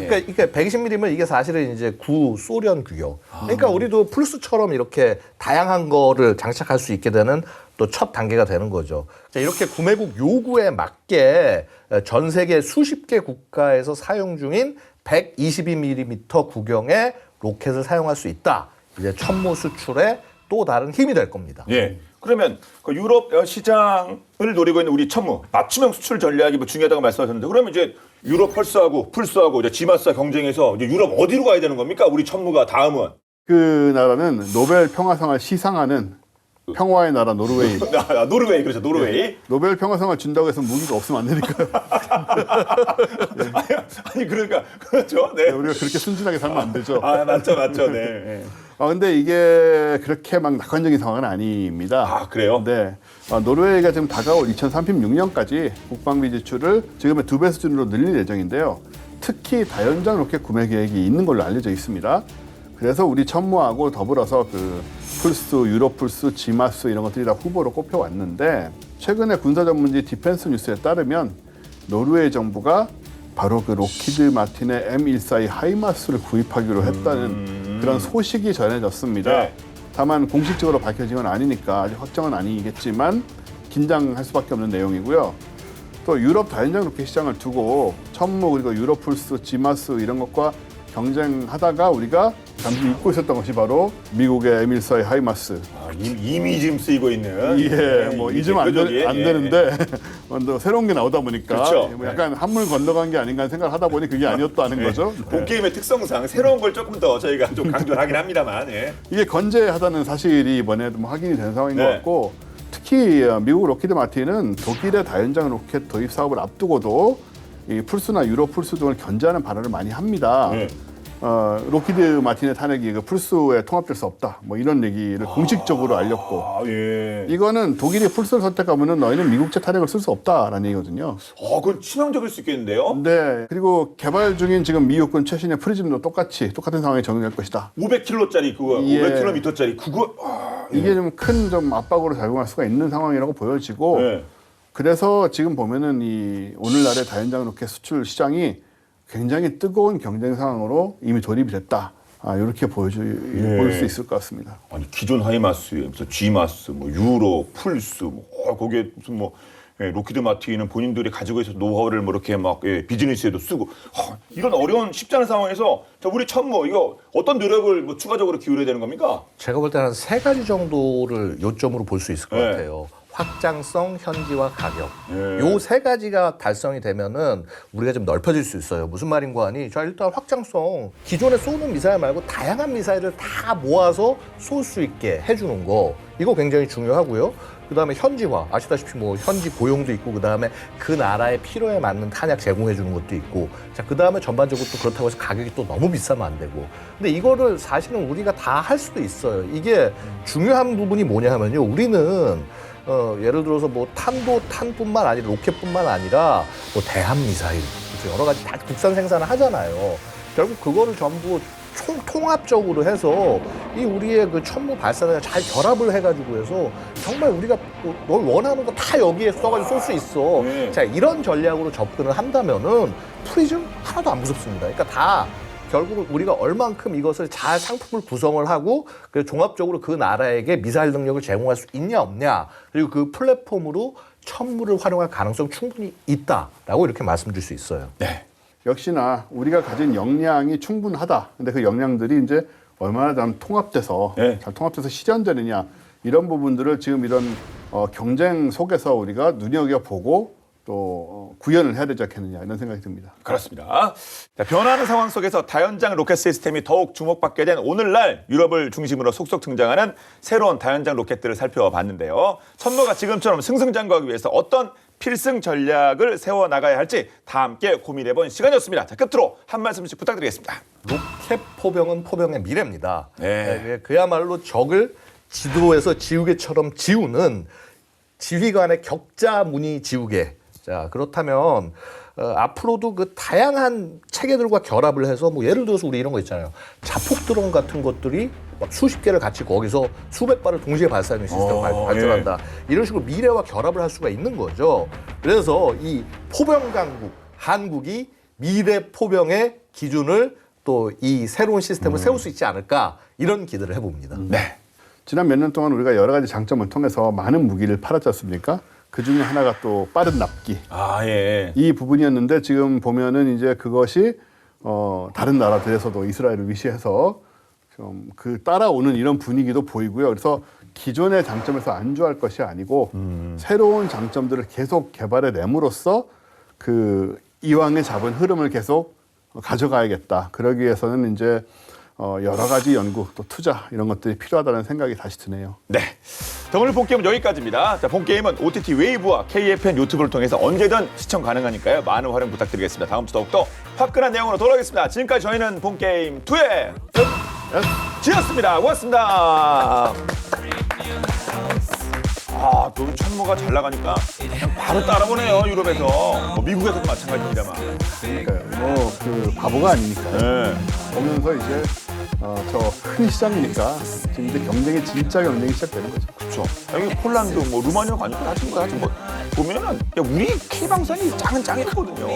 그러니까 120mm면 이게 사실은 이제 구 소련 규격. 그러니까 우리도 플루스처럼 이렇게 다양한 거를 장착할 수 있게 되는 또 첫 단계가 되는 거죠. 자, 이렇게 구매국 요구에 맞게 전 세계 수십 개 국가에서 사용 중인 122mm 구경의 로켓을 사용할 수 있다. 이제 천무 수출에 또 다른 힘이 될 겁니다. 예. 그러면 그 유럽 시장을 노리고 있는 우리 천무 맞춤형 수출 전략이 뭐 중요하다고 말씀하셨는데 그러면 이제 유럽 펄스하고 풀스하고 이제 지마스와 경쟁해서 이제 유럽 어디로 가야 되는 겁니까? 우리 천무가 다음은 그 나라는 노벨 평화상을 시상하는 평화의 나라 노르웨이. 노르웨이 그렇죠. 노르웨이. 노벨 평화상을 준다고 해서 무기가 없으면 안 되니까요. 아니 그러니까 그렇죠. 네. 우리가 그렇게 순진하게 살면 안 되죠. 아 맞죠. 네. 근데 이게 그렇게 막 낙관적인 상황은 아닙니다. 아 그래요? 네. 노르웨이가 지금 다가올 2036년까지 국방비 지출을 지금의 2배 수준으로 늘릴 예정인데요. 특히 다연장 로켓 구매 계획이 있는 걸로 알려져 있습니다. 그래서 우리 천무하고 더불어서 그 풀스, 유로풀스, 지마스 이런 것들이 다 후보로 꼽혀왔는데 최근에 군사 전문지 디펜스 뉴스에 따르면 노르웨이 정부가 바로 그 로키드 마틴의 M142 하이마스를 구입하기로 했다는 그런 소식이 전해졌습니다. 네. 다만 공식적으로 밝혀진 건 아니니까 아직 확정은 아니겠지만 긴장할 수밖에 없는 내용이고요. 또 유럽 다연장 로켓 시장을 두고 천무 그리고 유로풀스, 지마스 이런 것과 경쟁하다가 우리가 잠시 잊고 있었던 것이 바로 미국의 M142 하이마스. 이미 지금 쓰이고 있는. 예, 뭐 잊으면 안 되는데 또 새로운 게 나오다 보니까 그렇죠. 뭐 약간 한물 건너간 게 아닌가 생각하다 보니 그게 아니었다는 거죠. 본 게임의 특성상 새로운 걸 조금 더 저희가 좀 강조를 하긴 합니다만. 예. 이게 건재하다는 사실이 이번에 뭐 확인이 된 상황인 것 같고 특히 미국 로키드 마틴은 독일의 다연장 로켓 도입 사업을 앞두고도 이 풀스나 유로 풀스 등을 견제하는 발언을 많이 합니다. 로키드 마틴의 탄핵이 그 풀스에 통합될 수 없다. 뭐 이런 얘기를 공식적으로 알렸고 예. 이거는 독일이 풀스를 선택하면은 너희는 미국제 탄핵을 쓸 수 없다라는 얘기거든요. 그건 치명적일 수 있겠는데요? 네. 그리고 개발 중인 지금 미 육군 최신의 프리즘도 똑같은 상황에 적용될 것이다. 500km짜리 그거, 예. 500km짜리 그거. 이게 좀 큰 좀 압박으로 작용할 수가 있는 상황이라고 보여지고 네. 그래서 지금 보면은 이 오늘날의 다연장 로켓 수출 시장이 굉장히 뜨거운 경쟁 상황으로 이미 돌입이 됐다. 이렇게 볼 수 있을 것 같습니다. 아니 기존 하이마스, 무슨 G마스, 뭐 유로, 풀스, 뭐 거기에 무슨 뭐 로키드 마틴은 본인들이 가지고 있어서 노하우를 뭐 이렇게 막 비즈니스에도 쓰고 이런 어려운 쉽지 않은 상황에서 우리 천무 이거 어떤 노력을 뭐 추가적으로 기울여야 되는 겁니까? 제가 볼 때는 한 3가지 정도를 요점으로 볼 수 있을 것 같아요. 확장성, 현지화, 가격. 요 3가지가 달성이 되면은 우리가 좀 넓혀질 수 있어요. 무슨 말인가 하니, 자, 일단 확장성. 기존에 쏘는 미사일 말고 다양한 미사일을 다 모아서 쏠 수 있게 해주는 거. 이거 굉장히 중요하고요. 그 다음에 현지화. 아시다시피 뭐 현지 고용도 있고, 그 다음에 그 나라의 필요에 맞는 탄약 제공해주는 것도 있고. 자, 그 다음에 전반적으로 또 그렇다고 해서 가격이 또 너무 비싸면 안 되고. 근데 이거를 사실은 우리가 다 할 수도 있어요. 이게 중요한 부분이 뭐냐 하면요. 우리는 예를 들어서 뭐 탄뿐만 아니라 로켓뿐만 아니라 뭐 대함 미사일 여러 가지 다 국산 생산을 하잖아요. 결국 그거를 전부 통합적으로 해서 이 우리의 그 천무 발사를 잘 결합을 해가지고 해서 정말 우리가 널 원하는 거 다 여기에 써가지고 쏠 수 있어. 자, 이런 전략으로 접근을 한다면은 프리즘 하나도 안 무섭습니다. 그러니까 다 결국 우리가 얼만큼 이것을 잘 상품을 구성을 하고 그 종합적으로 그 나라에게 미사일 능력을 제공할 수 있냐 없냐, 그리고 그 플랫폼으로 천무를 활용할 가능성 충분히 있다라고 이렇게 말씀드릴 수 있어요. 네. 역시나 우리가 가진 역량이 충분하다. 근데 그 역량들이 이제 얼마나 잘 통합돼서 잘 통합돼서 실현되느냐, 이런 부분들을 지금 이런 경쟁 속에서 우리가 눈여겨보고 또 구현을 해야 되지 않겠느냐, 이런 생각이 듭니다. 그렇습니다. 자, 변하는 상황 속에서 다연장 로켓 시스템이 더욱 주목받게 된 오늘날 유럽을 중심으로 속속 등장하는 새로운 다연장 로켓들을 살펴봤는데요. 천무가 지금처럼 승승장구하기 위해서 어떤 필승 전략을 세워나가야 할지 다 함께 고민해본 시간이었습니다. 자, 끝으로 한 말씀씩 부탁드리겠습니다. 로켓 포병은 포병의 미래입니다. 네. 그야말로 적을 지도에서 지우개처럼 지우는 지휘관의 격자 무늬 지우개. 자, 그렇다면 앞으로도 그 다양한 체계들과 결합을 해서 뭐 예를 들어서 우리 이런 거 있잖아요. 자폭 드론 같은 것들이 막 수십 개를 같이 거기서 수백 발을 동시에 발사하는 시스템을 발전한다. 이런 식으로 미래와 결합을 할 수가 있는 거죠. 그래서 이 포병 강국, 한국이 미래 포병의 기준을 또 이 새로운 시스템을 세울 수 있지 않을까, 이런 기대를 해봅니다. 네. 지난 몇 년 동안 우리가 여러 가지 장점을 통해서 많은 무기를 팔았지 않습니까? 그 중에 하나가 또 빠른 납기. 이 부분이었는데 지금 보면은 이제 그것이 다른 나라들에서도 이스라엘을 위시해서 좀 그 따라오는 이런 분위기도 보이고요. 그래서 기존의 장점에서 안주할 것이 아니고 새로운 장점들을 계속 개발해 내므로써 그 이왕에 잡은 흐름을 계속 가져가야겠다. 그러기 위해서는 이제 여러 가지 연구 또 투자 이런 것들이 필요하다는 생각이 다시 드네요. 네. 자, 오늘 본게임은 여기까지입니다. 자, 본게임은 OTT 웨이브와 KFN 유튜브를 통해서 언제든 시청 가능하니까요. 많은 활용 부탁드리겠습니다. 다음 주 더욱더 화끈한 내용으로 돌아오겠습니다. 지금까지 저희는 본게임 2의 지였습니다. 고맙습니다. 아, 또 천모가 잘 나가니까 그냥 바로 따라보네요. 유럽에서. 뭐 미국에서도 마찬가지입니다만. 그러니까요. 그 바보가 아니니까요. 네. 보면서 이제 저 큰 시장이니까 지금 이제 경쟁이 진짜 경쟁이 시작되는 거죠. 그렇죠. 여기 폴란드, 뭐 루마니아가 아니고 하여튼 뭐 보면은 야, 우리 K방선이 짱은 짱이거든요.